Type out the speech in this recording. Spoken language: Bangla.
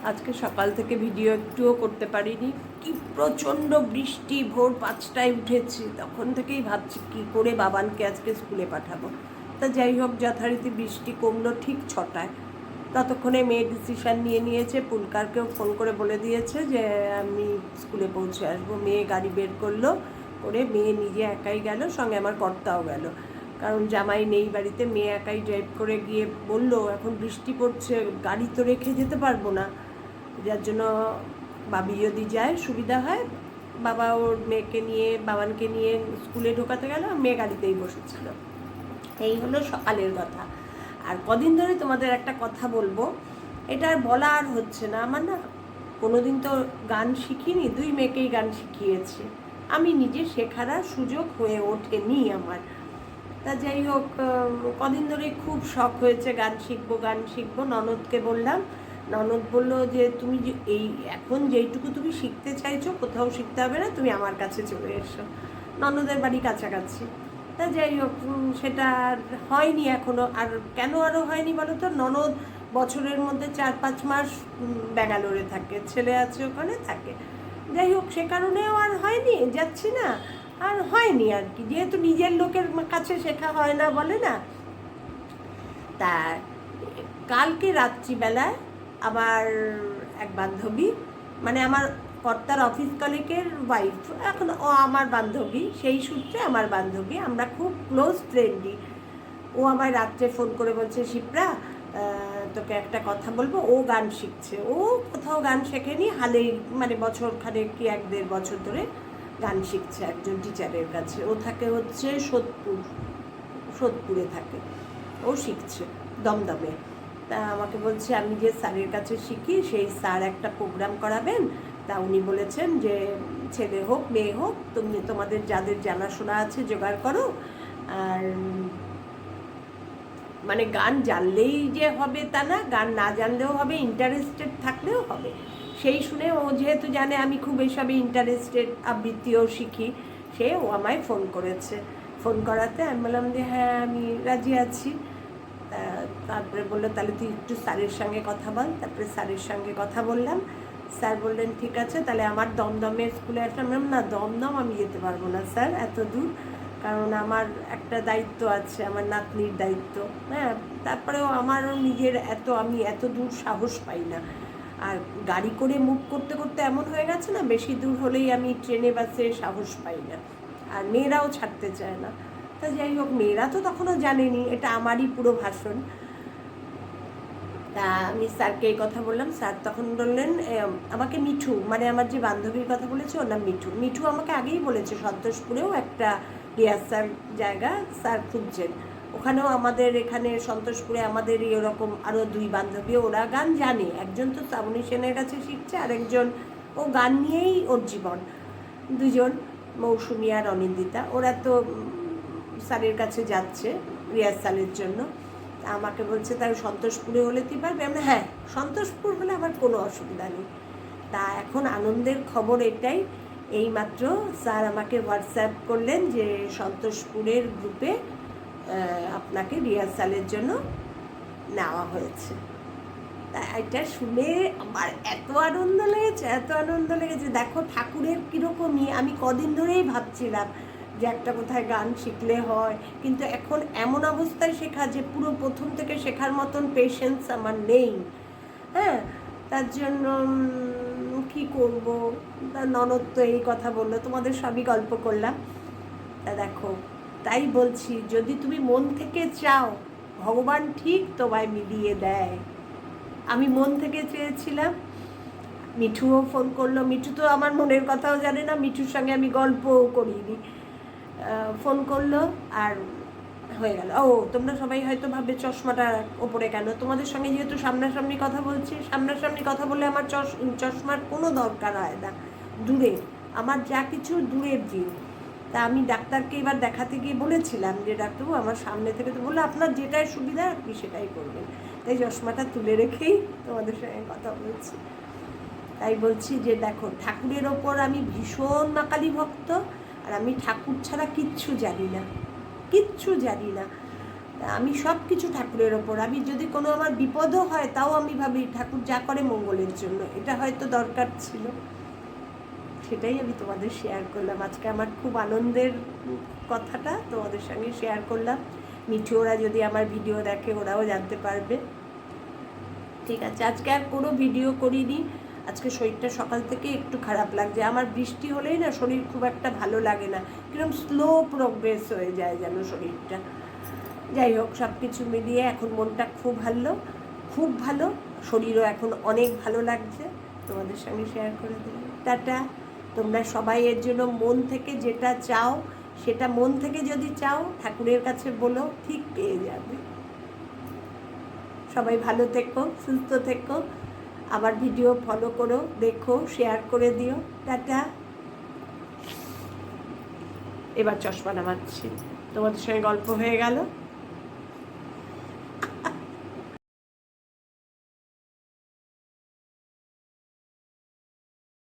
আজকে সকাল থেকে ভিডিও একটুও করতে পারিনি। কি প্রচণ্ড বৃষ্টি, ভোর 5টায় উঠেছি, তখন থেকেই ভাবছি কি করে বাবানকে আজকে স্কুলে পাঠাবো। তা যাই হোক, যথারীতি বৃষ্টি কমলো ঠিক 6টায়। ততক্ষণে মেয়ে ডিসিশান নিয়ে নিয়েছে, পুলকারকেও ফোন করে বলে দিয়েছে যে আমি স্কুলে পৌঁছে আসবো। মেয়ে গাড়ি বের করলো, করে মেয়ে নিজে একাই গেল, সঙ্গে আমার কর্তাও গেল, কারণ জামাই নেই বাড়িতে। মেয়ে একাই ড্রাইভ করে গিয়ে বলল এখন বৃষ্টি পড়ছে, গাড়ি তো রেখে যেতে পারবো না, যার জন্য বাবি যদি যায় সুবিধা হয়। বাবা ওর মেয়েকে নিয়ে, বাবানকে নিয়ে স্কুলে ঢোকাতে গেল, মেয়ে গাড়িতেই বসেছিল। এই হলো সকালের কথা। আর কদিন ধরে তোমাদের একটা কথা বলবো, এটা আর বলা আর হচ্ছে না। আমার না কোনোদিন তো গান শিখিনি, 2 মেয়েকেই গান শিখিয়েছি, আমি নিজে শেখার আর সুযোগ হয়ে ওঠেনি আমার। তা যাই হোক, কদিন ধরে খুব শখ হয়েছে গান শিখবো গান শিখবো। ননদকে বললাম, ননদ বললো যে তুমি এই এখন যেইটুকু তুমি শিখতে চাইছো কোথাও শিখতে হবে না, তুমি আমার কাছে চলে এসো। ননদের বাড়ি কাছাকাছি। তা যাই হোক, সেটা আর হয়নি এখনও। আর কেন আরও হয়নি বলো তো, ননদ বছরের মধ্যে 4-5 মাস ব্যাঙ্গালোরে থাকে, ছেলে আছে ওখানে থাকে। যাই হোক, সে কারণেও আর হয়নি, যাচ্ছি না, আর হয়নি আর কি, যেহেতু নিজের লোকের কাছে শেখা হয় না বলে না। তা কালকে রাত্রিবেলায় আমার এক বান্ধবী, মানে আমার কর্তার অফিস কলিগের ওয়াইফ, এখন ও আমার বান্ধবী, সেই সূত্রে আমার বান্ধবী, আমরা খুব ক্লোজ ফ্রেন্ডই। ও আমায় রাত্রে ফোন করে বলছে, শিপ্রা তোকে একটা কথা বলবো। ও গান শিখছে, ও কোথাও গান শেখেনি, হালেই মানে বছরখানেক কি 1-1.5 বছর ধরে গান শিখছে একজন টিচারের কাছে। ও থাকে হচ্ছে সোদপুরে থাকে, ও শিখছে দমদমে। তা আমাকে বলছে আমি যে স্যারের কাছে শিখি, সেই স্যার একটা প্রোগ্রাম করাবেন। তা উনি বলেছেন যে ছেলে হোক মেয়ে হোক, তুমি তোমাদের যাদের জানাশোনা আছে জোগাড় করো। আর মানে গান জানলেই যে হবে তা না, গান না জানলেও হবে, ইন্টারেস্টেড থাকলেও হবে। সেই শুনে ও যেহেতু জানে আমি খুব এসবে ইন্টারেস্টেড, আবৃত্তিও শিখি, সে ও আমায় ফোন করেছে। ফোন করাতে আমি বললাম যে হ্যাঁ আমি রাজি আছি। তারপরে বললো তাহলে তুই একটু স্যারের সঙ্গে কথা বল। তারপরে স্যারের সঙ্গে কথা বললাম। স্যার বললেন ঠিক আছে, তাহলে আমার দমদমের স্কুলে আসলাম। না, দমদম আমি যেতে পারবো না স্যার, এত দূর, কারণ আমার একটা দায়িত্ব আছে, আমার নাতনির দায়িত্ব। হ্যাঁ, তারপরেও আমারও নিজের আমি এত দূর সাহস পাই না। আর গাড়ি করে মুভ করতে করতে এমন হয়ে গেছে না, বেশি দূর হলেই আমি ট্রেনে বাসে সাহস পাই না, আর মেয়েরাও ছাড়তে চায় না। তা যাই হোক, মেয়েরা তো তখনও জানেনি, এটা আমারই পুরো ভাষণ। তা আমি স্যারকে এই কথা বললাম। স্যার তখন বললেন, আমাকে মিঠু, মানে আমার যে বান্ধবীর কথা বলেছে ওর নাম মিঠু, মিঠু আমাকে আগেই বলেছে সন্তোষপুরেও একটা রিহার্সাল জায়গা স্যার খুঁজছেন। ওখানেও আমাদের এখানে সন্তোষপুরে আমাদেরই ওরকম আরও 2 বান্ধবী, ওরা গান জানে। একজন তো শ্রাবণী সেনের কাছে শিখছে, আরেকজন ও গান নিয়েই ওর জীবন। 2জন, মৌসুমী আর অনিন্দিতা, ওরা তো স্যারের কাছে যাচ্ছে রিহার্সালের জন্য। আমাকে বলছে তাই সন্তোষপুরে হলে তুই পারবি? আমরা হ্যাঁ, সন্তোষপুর হলে আমার কোনো অসুবিধা নেই। তা এখন আনন্দের খবর এটাই, এইমাত্র স্যার আমাকে হোয়াটসঅ্যাপ করলেন যে সন্তোষপুরের গ্রুপে আপনাকে রিহার্সালের জন্য নেওয়া হয়েছে। তা এটা শুনে আমার এত আনন্দ লেগেছে, এত আনন্দ লেগেছে। দেখো ঠাকুরের কীরকমই, আমি কদিন ধরেই ভাবছিলাম যে একটা কোথায় গান শিখলে হয়, কিন্তু এখন এমন অবস্থায় শেখা যে পুরো প্রথম থেকে শেখার মতন পেশেন্স আমার নেই। হ্যাঁ, তার জন্য কী করব। তার ননদ তো এই কথা বললো, তোমাদের সবই গল্প করলাম। তা দেখো, তাই বলছি, যদি তুমি মন থেকে চাও, ভগবান ঠিক তোমায় মিলিয়ে দেয়। আমি মন থেকে চেয়েছিলাম, মিঠুও ফোন করলো। মিঠু তো আমার মনের কথাও জানে না, মিঠুর সঙ্গে আমি গল্পও করিনি। ফোন করলো আর হয়ে গেল। ও তোমরা সবাই হয়তো ভাববে চশমাটা ওপরে কেন, তোমাদের সঙ্গে যেহেতু সামনাসামনি কথা বলছি, সামনাসামনি কথা বলে আমার চশমার কোনো দরকার হয় না, দূরের, আমার যা কিছু দূরের জিনিস। তা আমি ডাক্তারকে এবার দেখাতে গিয়ে বলেছিলাম যে ডাক্তারবাবু আমার সামনে থেকে, তো বললো আপনার যেটাই সুবিধা আপনি সেটাই করবেন। তাই চশমাটা তুলে রেখেই তোমাদের সঙ্গে কথা বলছি। তাই বলছি যে দেখো, ঠাকুরের ওপর আমি ভীষণ মাকালি ভক্ত, আর আমি ঠাকুর ছাড়া কিচ্ছু জানি না, কিচ্ছু জানি না। আমি সব কিছু ঠাকুরের ওপর, আমি যদি কোনো আমার বিপদও হয় তাও আমি ভাবি ঠাকুর যা করে মঙ্গলের জন্য, এটা হয়তো দরকার ছিল। সেটাই আমি তোমাদের শেয়ার করলাম আজকে, আমার খুব আনন্দের কথাটা তোমাদের সঙ্গে শেয়ার করলাম। মিঠু ওরা যদি আমার ভিডিও দেখে ওরাও জানতে পারবে। ঠিক আছে, আজকে আর কোনো ভিডিও করিনি, আজকে শরীরটা সকাল থেকে একটু খারাপ লাগছে। আমার বৃষ্টি হলেই না শরীর খুব একটা ভালো লাগে না, কিরকম স্লো প্রোগ্রেস হয়ে যায় যেন শরীরটা। যাই হোক, সব কিছু মিলিয়ে এখন মনটা খুব ভালো, খুব ভালো, শরীরও এখন অনেক ভালো লাগছে, তোমাদের সঙ্গে শেয়ার করে দিলাম। টাটা। তোমরা সবাই এর জন্য মন থেকে যেটা চাও সেটা মন থেকে যদি চাও ঠাকুরের কাছে বলো, ঠিক পেয়ে যাবে। সবাই ভালো থেকো, সুস্থ থেকো, আমার ভিডিও ফলো করো, দেখো, শেয়ার করে দিও। টাটা। এবার চশমা নামাচ্ছি, তোমাদের সঙ্গে গল্প হয়ে গেল।